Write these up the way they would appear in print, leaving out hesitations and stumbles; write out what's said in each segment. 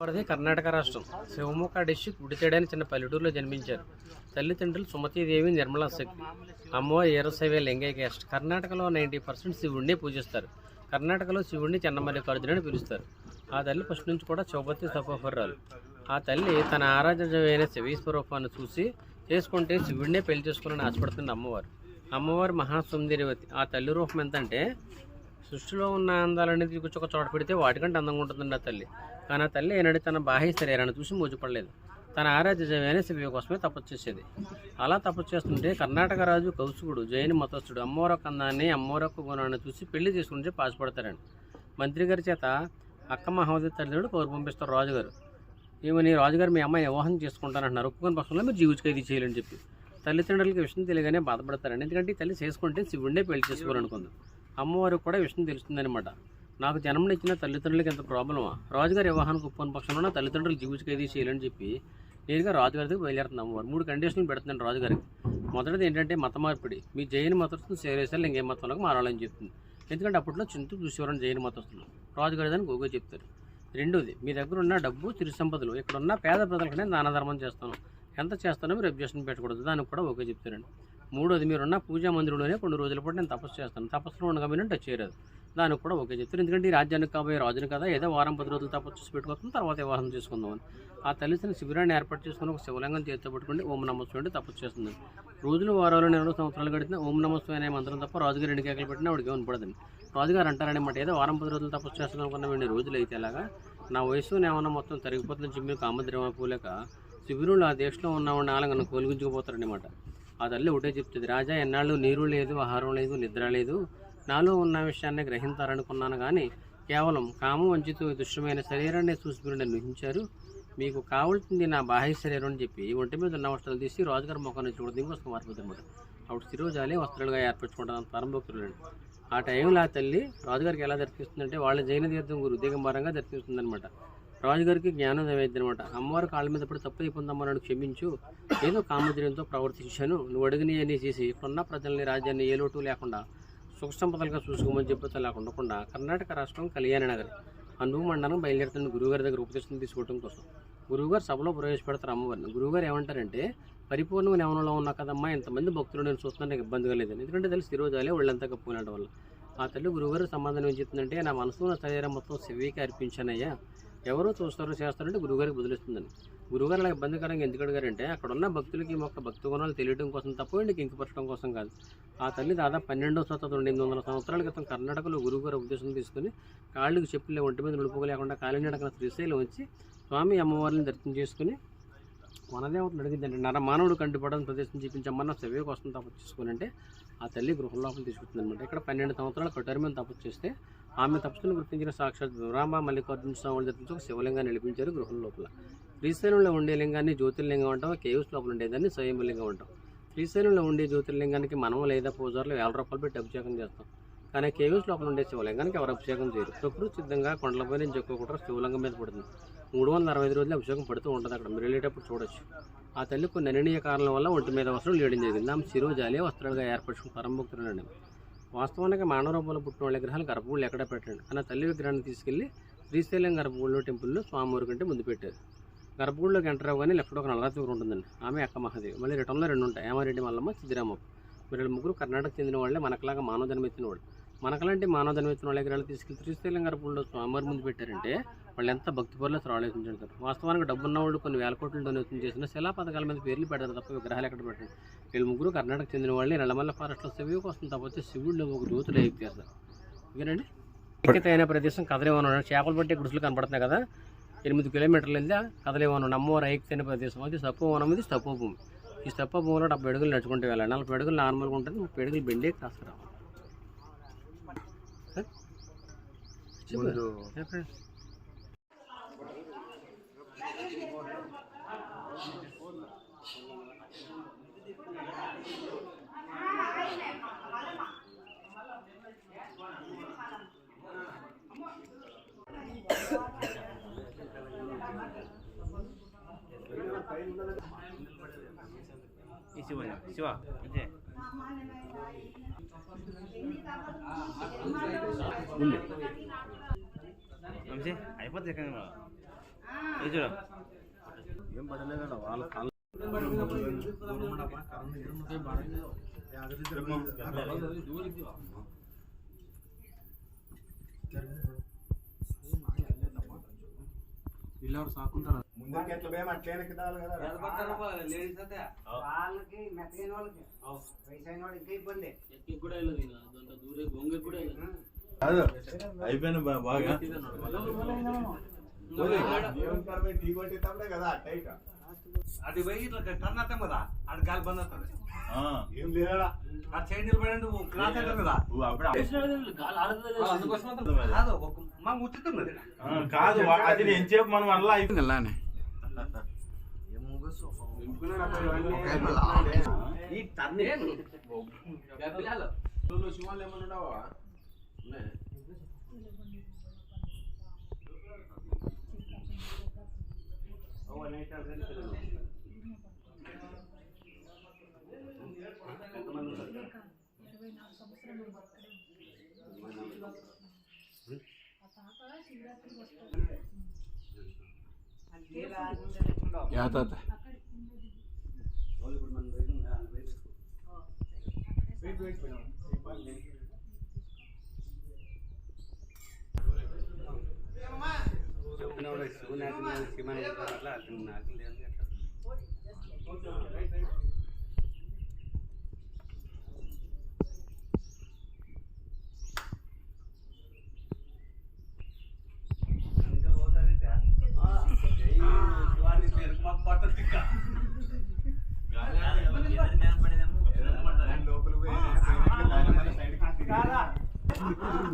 వారిది కర్ణాటక రాష్ట్రం శివమొగ్గ డిస్ట్రిక్ట్ గుడిచేడు అనే చిన్న పల్లెటూరులో జన్మించారు. తల్లిదండ్రులు సుమతీదేవి, నిర్మలా శక్తి. అమ్మవారు ఈరశైవ లింగైక క్యాస్ట్. కర్ణాటకలో 90% శివుడిని పూజిస్తారు. కర్ణాటకలో శివుడిని చెన్నమల్లికార్జున అని పిలుస్తారు. ఆ తల్లి ఫస్ట్ నుంచి కూడా శివపతి తపోహర్రాలు. ఆ తల్లి తన ఆరాధ్యమైన శివీశ్వరూపాన్ని చూసి చేసుకుంటే శివుడినే పెళ్లి చేసుకోవాలని ఆశపడుతుంది అమ్మవారు. అమ్మవారు మహాసుందరివతి. ఆ తల్లి రూపం ఎంతంటే సృష్టిలో ఉన్న అందాలన్నీ తీసుకొచ్చి ఒక చోట పెడితే వాటికంటే అందంగా ఉంటుందండి ఆ తల్లి. కానీ ఆ తల్లి ఏనాడు తన బాహ్య శరీరాన్ని చూసి మోజుపడలేదు. తన ఆరాధ్యమైన శివ కోసమే తపస్సు చేసేది. అలా తపస్సు చేస్తుంటే కర్ణాటక రాజు కౌశికుడు జైన మతస్థుడు అమ్మవారి కందాన్ని, అమ్మవారి గుణాన్ని చూసి పెళ్లి చేసుకుంటే పాసుపడతారండి. మంత్రి గారి చేత అక్క మహాదేవి తల్లిదండ్రులు కౌరు పంపిస్తారు రాజుగారు. ఏమని, రాజుగారు మీ అమ్మాయిని వివాహం చేసుకుంటానంటున్నారు, ఒప్పుకొని పక్షంలో మీరు జీవించుకైది చేయాలని చెప్పి. తల్లిదండ్రులకి విషయం తెలియగానే బాధపడతారండి. ఎందుకంటే ఈ తల్లి చేసుకుంటే శివుడినే పెళ్లి చేసుకోవాలనుకుంది. అమ్మవారికి కూడా విషయం తెలుస్తుందనమాట. నాకు జన్మనిచ్చిన తల్లిదండ్రులకి ఎంత ప్రాబ్లమా, రాజుగారి వివాహానికి ఒప్పుకొని పక్షంలో నా తల్లిదండ్రులు జీవించుకైది చేయాలని చెప్పి నేరుగా రాజుగారి దగ్గర బయలుదేరుతుంది అమ్మవారు. 3 కండిషన్లు పెడుతుందండి రాజుగారికి. మొదటిది ఏంటంటే మత మార్పిడి. మీ జైన మతస్థులు చేరేసారు ఇంకేం మతంలోకి మారాలని చెప్తుంది. ఎందుకంటే అప్పట్లో చింతూ చూసేవారని జైన మతస్థులు. రాజుగారి దాన్ని గోగా చెప్తారు. రెండోది, మీ దగ్గర ఉన్న డబ్బు, సిరి సంపదలు ఇక్కడ ఉన్న పేద ప్రజలకనే దాన ధర్మం చేస్తాను, ఎంత చేస్తానో మీరు అబ్జెక్షన్ పెట్టకూడదు, దానికి కూడా ఓకే చెప్తారండి. మూడోది, మీరున్న పూజా మందిరంలోనే కొన్ని రోజుల పాటు నేను తపస్సు చేస్తాను, తపస్సులో ఉండగా మీరు టచ్ చేయరాదు, దానికి కూడా ఓకే చెప్తారు. ఎందుకంటే ఈ రాజ్యానికి కాబోయే రాజుని కదా, ఏదో వారం 10 రోజులు తపస్సు చేసి పెట్టుకోవచ్చు, తర్వాత వివాహం చేసుకుందామని. ఆ తల్లిదండ్రుల శిబిరాన్ని ఏర్పాటు చేసుకుని ఒక శివలింగం చేతితో పట్టుకుంటే ఓం నమస్సు అంటే తపస్సు చేస్తుంది. రోజులు వారాలు 2 సంవత్సరాలు గడిచిన ఓం నమస్సు అనే మంత్రం తప్ప రాజుగారు 2 కేకలు పెట్టినా ఆవిడకి వినపడదండి. రాజుగారు అంటారనమాట, ఏదో వారం 10 రోజులు తపస్సు చేస్తాను అనుకున్న 2 రోజులు అయితే అలాగా నా వయసు నేమన్నా మొత్తం తరిగిపోతుందని చెప్పి కామద్రేమ పూలేక శిబిరులు ఆ దేశంలో ఉన్నవాడిని ఆలంగా కోలుగుంచుకుపోతారనమాట. ఆ తల్లి ఒకటే చెప్తుంది, రాజా ఎన్నాళ్ళు నీరు లేదు, ఆహారం లేదు, నిద్ర లేదు, నాలో ఉన్న విషయాన్ని గ్రహించాలనుకున్నాను కానీ కేవలం కామం వంచితో దుష్టమైన శరీరాన్ని చూసి మీరు నన్ను ఊహించారు. మీకు కావాల్సింది నా బాహ్య శరీరం అని చెప్పి ఒంటి మీద ఉన్న వస్త్రాలు తీసి రాజుగారి ముఖాన్ని చూడదు, ఇంకొక మారిపోతుంది అనమాట. అప్పుడు శిరోజాలే వస్త్రాలుగా ఏర్పరచుకుంటాను పరమభక్తులు. ఆ టైంలో ఆ తల్లి రాజుగారికి ఎలా దర్శిస్తుందంటే వాళ్ళ జైన తీర్థం గురు దిగంబరంగా దర్శిస్తుంది అనమాట. రాజుగారికి జ్ఞానం నైవేద్యం అనమాట. అమ్మవారు కాళ్ళ మీద పడి తప్పు అయిపోయిందమ్మా, నన్ను క్షమించు, ఏదో కామద్రియంతో ప్రవర్తించాను, నువ్వు అడిగిని అని చేసి ఇప్పుడున్న ప్రజల్ని రాజ్యాన్ని ఏ లోటు లేకుండా సుఖ సంపదలుగా చూసుకోమని చెప్పుతా లేకుండా కర్ణాటక రాష్ట్రం కళ్యాణ నగరి అనువు మండలం బయలుదేరుతున్న గురువుగారి దగ్గర ఉపదేశం తీసుకోవడం కోసం. గురువుగారు సభలో ప్రవేశపెడతారు అమ్మవారిని. గురువుగారు ఏమంటారంటే, పరిపూర్ణ నెవనంలో ఉన్నా కదమ్మా, ఇంతమంది భక్తులు నేను చూస్తున్నాను, నాకు ఇబ్బందిగా లేదని. ఎందుకంటే తెలిసి తిరోజాలే ఒళ్ళంతా కప్పుకునేట వల్ల. ఆ తల్లి గురువుగారు సమాధానం ఏం చెప్తుందంటే, నా మనసు నా శరీరం మొత్తం శివీకి అర్పించానయ్యా, ఎవరో చూస్తారో చేస్తారంటే గురువుగారికి బదులిస్తుందని. గురువుగారు అలా ఇబ్బందికరంగా ఎందుకు అడిగారంటే, అక్కడ ఉన్న భక్తులకి మొక్క భక్తి గుణాలు తెలియడం కోసం తప్ప ఇంటికి ఇంకిపరచడం కోసం కాదు. ఆ తల్లి దాదాపు 12వ శతాబ్దం 800 సంవత్సరాల క్రితం కర్ణాటకలో గురువుగారు ఉపదేశం తీసుకుని కాళ్ళకి చెప్పులే ఒంటి మీద నడుపుకోలేకుండా కాలినడకన శ్రీశైలం వచ్చి స్వామి అమ్మవారిని దర్శనం చేసుకుని వనదేవతను అడిగిందంటే, మానవుడు కంటిపడని ప్రదేశం చూపించమ్మన్న శివయ్య కోసం తపస్సు చేసుకుని అంటే ఆ తల్లి గృహ లోపల తీసుకుంటుంది అనమాట. ఇక్కడ 12 సంవత్సరాల కటారి మీద తపస్సు చేస్తే ఆమె తపస్సును గుర్తించిన సాక్షాత్ రామ మల్లికార్జున స్వామి దర్శించి ఒక శివలింగాన్ని నిలిపించారు గృహం లోపల. శ్రీశైలంలో ఉండే లింగాన్ని జ్యోతిర్లింగం అంటాం, కేవ్స్ లోపల ఉండేదాన్ని స్వయంలింగం అంటాం. శ్రీశైలంలో ఉండే జ్యోతిర్లింగానికి మనం లేదా పూజారులు 1000 రూపాయలు పెట్టి అభిషేకం చేస్తాం. కానీ కేవ్స్ లోపల ఉండే శివలింగానికి ఎవరు అభిషేకం చేయరు. ప్రకృతి సిద్ధంగా కొండలపై నుంచి ఎక్కువ శివలింగం మీద పడుతుంది. 365 రోజులు అభిషేకం పడుతూ ఉంటుంది. అక్కడ మీరు వెళ్ళేటప్పుడు చూడొచ్చు. ఆ తల్లి కొన్ని నిర్ణీయ కారణం వల్ల ఒంటి మీద వస్త్రం లేయడం జరిగింది. ఆమె శిరోజాలే వస్త్రాలుగా ఏర్పరచుకుని పరమభక్తులండి. వాస్తవానికి మానవ రూపంలో పుట్టిన వాళ్ళ విగ్రహాలు గర్భగుళ్ళు ఎక్కడ పెట్టండి, కానీ తల్లి విగ్రహాన్ని తీసుకెళ్లి శ్రీశైలం గర్భగుడిలో టెంపుల్లో స్వామివారి కంటే ముందు పెట్టారు. గర్భగుడిలోకి ఎంటర్ అవ్వగానే లెఫ్ట్లో ఒక నల్లరాతి ఉంటుందండి, ఆమె అక్క మహాదేవి. మళ్ళీ రిటర్న్లో 2 ఉంటాయి, ఏమారెడ్డి మల్లమ్మ, సిద్ధిరామప్ప. వీళ్ళు ముగ్గురు కర్ణాటక చెందిన వాళ్ళే, మనకలాగా మానవ జన్మెత్తిన వాళ్ళు. మనకలాంటి మానవ జన్మెత్తిన వాళ్ళ విగ్రహాలు తీసుకెళ్లి శ్రీశైలం గర్భగుడిలో స్వామివారి ముందు పెట్టారంటే వాళ్ళు ఎంత భక్తిపరులో ఆలోచించారు. వాస్తవానికి డబ్బున్న వాళ్ళు కొన్ని వేల కోట్ల డొనేషన్ చేసిన శిలా పథకాల మీద పేర్లు పెడతారు తప్ప విగ్రహాలు ఎక్కడ పెట్టండి. వీళ్ళు ముగ్గురు కర్ణాటక చెందిన వాళ్ళే. నల్లమల్ల ఫారెస్ట్లో శివుడి కోసం తప్పొచ్చి శివుడిలో ఒక జ్యోతులు ఎక్కేస్తారు. ఓకేనండి. ఎక్కితే అయిన ప్రదేశం కదలేమన్నాడు, చేపలు పట్టే గుడిసెలు కనపడుతున్నాయి కదా, 8 కిలోమీటర్లు వెళ్తే కదలేమన్నాడు అమ్మవారు ఎక్కితే ప్రదేశం. అది స్తపోవనం, ఇది స్తపోభూమి. ఈ స్తపోభూమిలో 70 అడుగులు నడుచుకుంటూ వెళ్ళాలి. 40 అడుగులు నార్మల్గా ఉంటుంది, 30 అడుగులు బెండే కాస్తారు. శివ అంతే అయిపోతుంది. ఏం పడలే కదా వాళ్ళ పిల్లలు సాకుంటారు ముందరికి ఎట్లా భయం అట్లే కిదాలి కదా వాళ్ళకి మెత్తైన వాళ్ళకి వయసైన వాళ్ళు ఇంకా ఇబ్బంది ఎక్కి కూడా వెళ్ళదు దాంట్లో దూరే గొంగ కూడా అయిపోయిన బాగా టీ కొట్టినప్పుడే కదా టైట్ అది పోయి ఇట్లా టర్న్ అవుతాం కదా అది గాలి బంద్ అవుతుంది ఏం లేదా ఆ చైన్ నిలబడి క్లాత్ అవుతాం కదా మా ముచ్చుతున్నది కాదు అది నేను చెప్పు మనం అలా అయిపోయింది అలానే ఈ టర్న్ శివాలు ఏమన్నా ఉండవా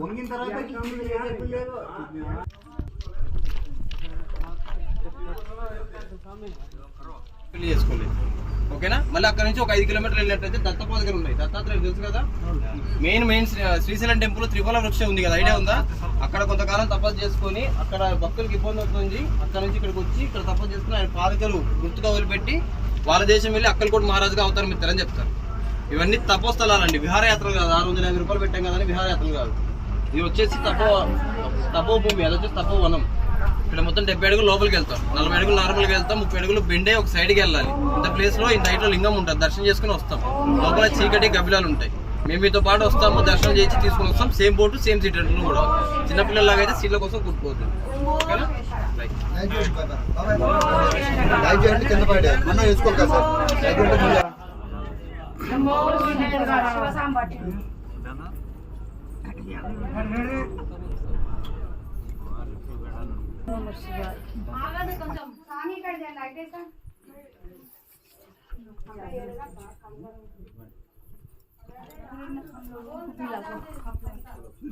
వంగిన తర్వాత చేసుకోలేదు ఓకేనా. మళ్ళీ అక్కడ నుంచి ఒక 5 కిలోమీటర్లు వెళ్ళినట్టయితే దత్తప దగ్గర ఉన్నాయి. దత్తాత్రేయ తెలుసు కదా, మెయిన్ శ్రీశైలం టెంపుల్ త్రిఫల వృక్షం ఉంది కదా, ఐడియా ఉందా? అక్కడ కొంతకాలం తపస్సు చేసుకొని అక్కడ భక్తులకు ఇబ్బంది అవుతుంది, అక్కడ నుంచి ఇక్కడికి వచ్చి ఇక్కడ తపస్సు చేసుకుని ఆయన పాదకలు గుర్తుగా వదిలిపెట్టి వాళ్ళ దేశం వెళ్ళి అక్కలకోట మహారాజుగా అవతారం ఇస్తారని చెప్తారు. ఇవన్నీ తపోస్థలాలండి, విహారయాత్రలు కాదు. 650 రూపాయలు పెట్టాం కదని విహారయాత్రలు కాదు. ఇది వచ్చేసి తపోభూమి, అది వచ్చేసి తపోవనం. ఇక్కడ మొత్తం 70 అడుగులు లోపలికి వెళ్తాం, 40 అడుగులు నార్మల్గా వెళ్తాం, 30 అడుగులు బెండే ఒక సైడ్కి వెళ్ళాలి. ఇంత ప్లేస్లో ఇంత హైట్లో లింగం ఉంటుంది, దర్శనం చేసుకుని వస్తాం. లోపల చీకటి గబ్బిలాలు ఉంటాయి. మేము మీతో పాటు వస్తాము, దర్శనం చేసి తీసుకుని వస్తాం. సేమ్ బోటు సేమ్ సీట్ కూడా. చిన్నపిల్లలాగా అయితే సీట్ల కోసం కుట్టుకోవద్దు. ఓకేనా?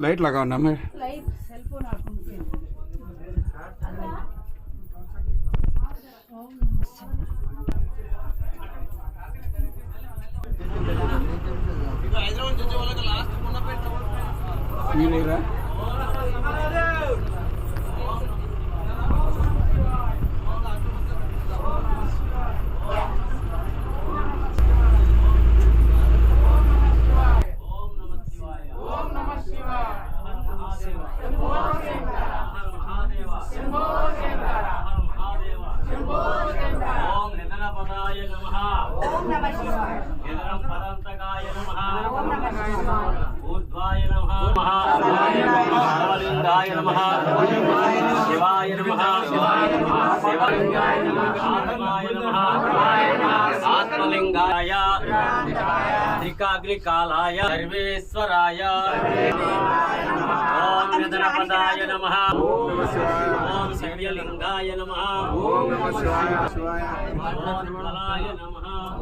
लाइट लगाओ ना मैं नहीं रहा शिवाय नमः, आत्मलिंगाय, त्रिकाग्निकालाय, सर्वेश्वराय, ओम गणपताय नमः, ओम शिवलिंगाय नमः, ओम नमः शिवाय,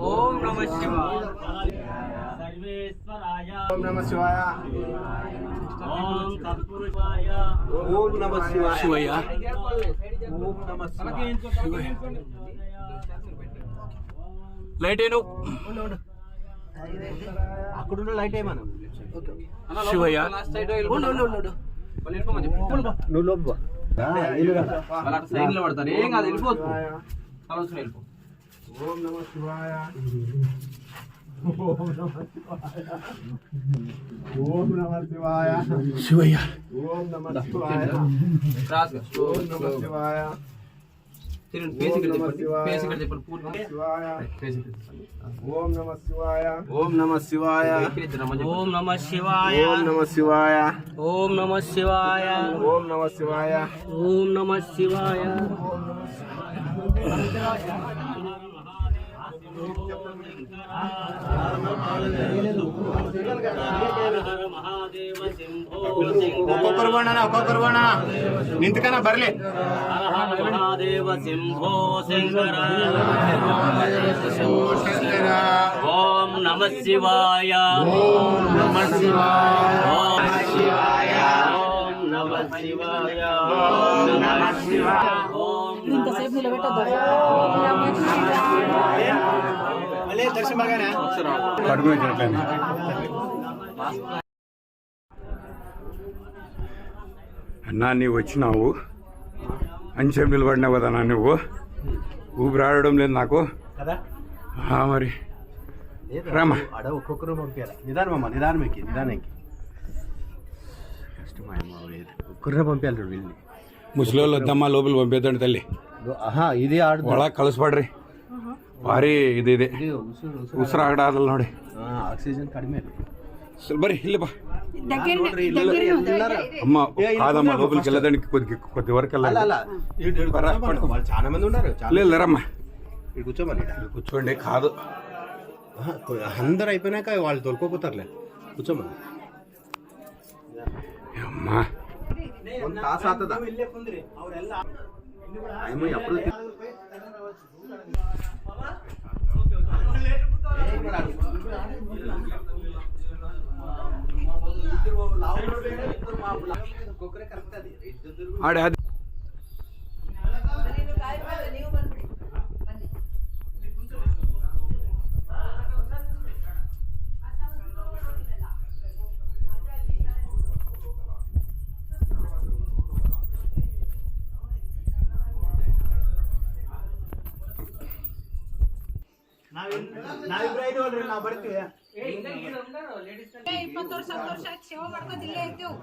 ओम नमः शिवाय, सर्वेश्वराय, ओम नमः शिवाय, ओम तत्पुरुषाय, ओम नमः शिवाय, शिवाय, ओम नमः शिवाय. లైట్ ఏను అక్కడ ఉన్న లైట్ ఏమన్నా శివయ్య నువ్వు లోపు సైడ్ లో పడతారు, ఏం కాదు, వెళ్ళిపోవచ్చు. వెళ్ళిపో. ఓం నమః శివాయ, ఓం నమః శివాయ, శివయ్య, ఓం నమః శివాయ, ఓం నమః శివాయ, ఫేస్ ఇక్కడ చెప్పండి, ఫేస్ ఇక్కడ చెప్పండి, పూర్తి ఫేస్ ఇక్కడ చెప్పండి. ఓం నమ శివాయ. ఓం నమ శివాయ. ఓం నమ శివాయ. ఓం నమ శివాయ. ఓం నమ శివాయ. ఓం నమ శివాయ. ఓం నమ శివాయ. ఒక్కొక్కరు బాణా నింతకన్నా బర్లే. మహాదేవ శంభో శంకర. ఓం నమ శివాయ. ఓం నమ శివాయ. ఓం శివాయ. ఓం నమ శివాయ. ఓం నమ శివాయ. ఓం ఇంతసేపు నిలబెట్టద్దు. దర్శనం బాగానే అన్నా. నీవు వచ్చినావు, అంచెం నిలబడినావు కదా నువ్వు. ఊపిరి ఆడడం లేదు నాకు కదా. మరి రామా. ఆడ ఒక్కొక్కరు పంపించాలి. నిదానమేకి ఒక్కరినే పంపించాలి చూడు వీళ్ళని. ముసలి వద్దమ్మా, లోపల పంపేద్దండి తల్లి. ఇది ఆడు ಒಳಗೆ ಕಳಿಸ್ಬೇಡ್ರಿ, ಭಾರಿ ಇದೆ ಉಸಿರಾಗಡ ನೋಡಿ. ఆక్సిజన్ కడిమే. ಬರ್ರಿ ಇಲ್ಲಿ ಬಾ అమ్మ. కాదమ్మా, లోపలికి వెళ్ళడానికి కొద్ది వరకు చాలా మంది ఉన్నారు. లేరమ్మా, ఇక్కడ కూర్చోమని. కూర్చోండి. కాదు, అందరు అయిపోయినాక వాళ్ళు తోలుకోపోతారులే. కూర్చోమని. అమ్మా ತಾಸು ಆತದ ಎప్పుడు ఆడే అది ಇಪ್ಪತ್ತು ವರ್ಷ ಸೇವೆ ಮಾಡ್ಕೋತಿಲ್ಲೇ ಇದ್ದೇವು.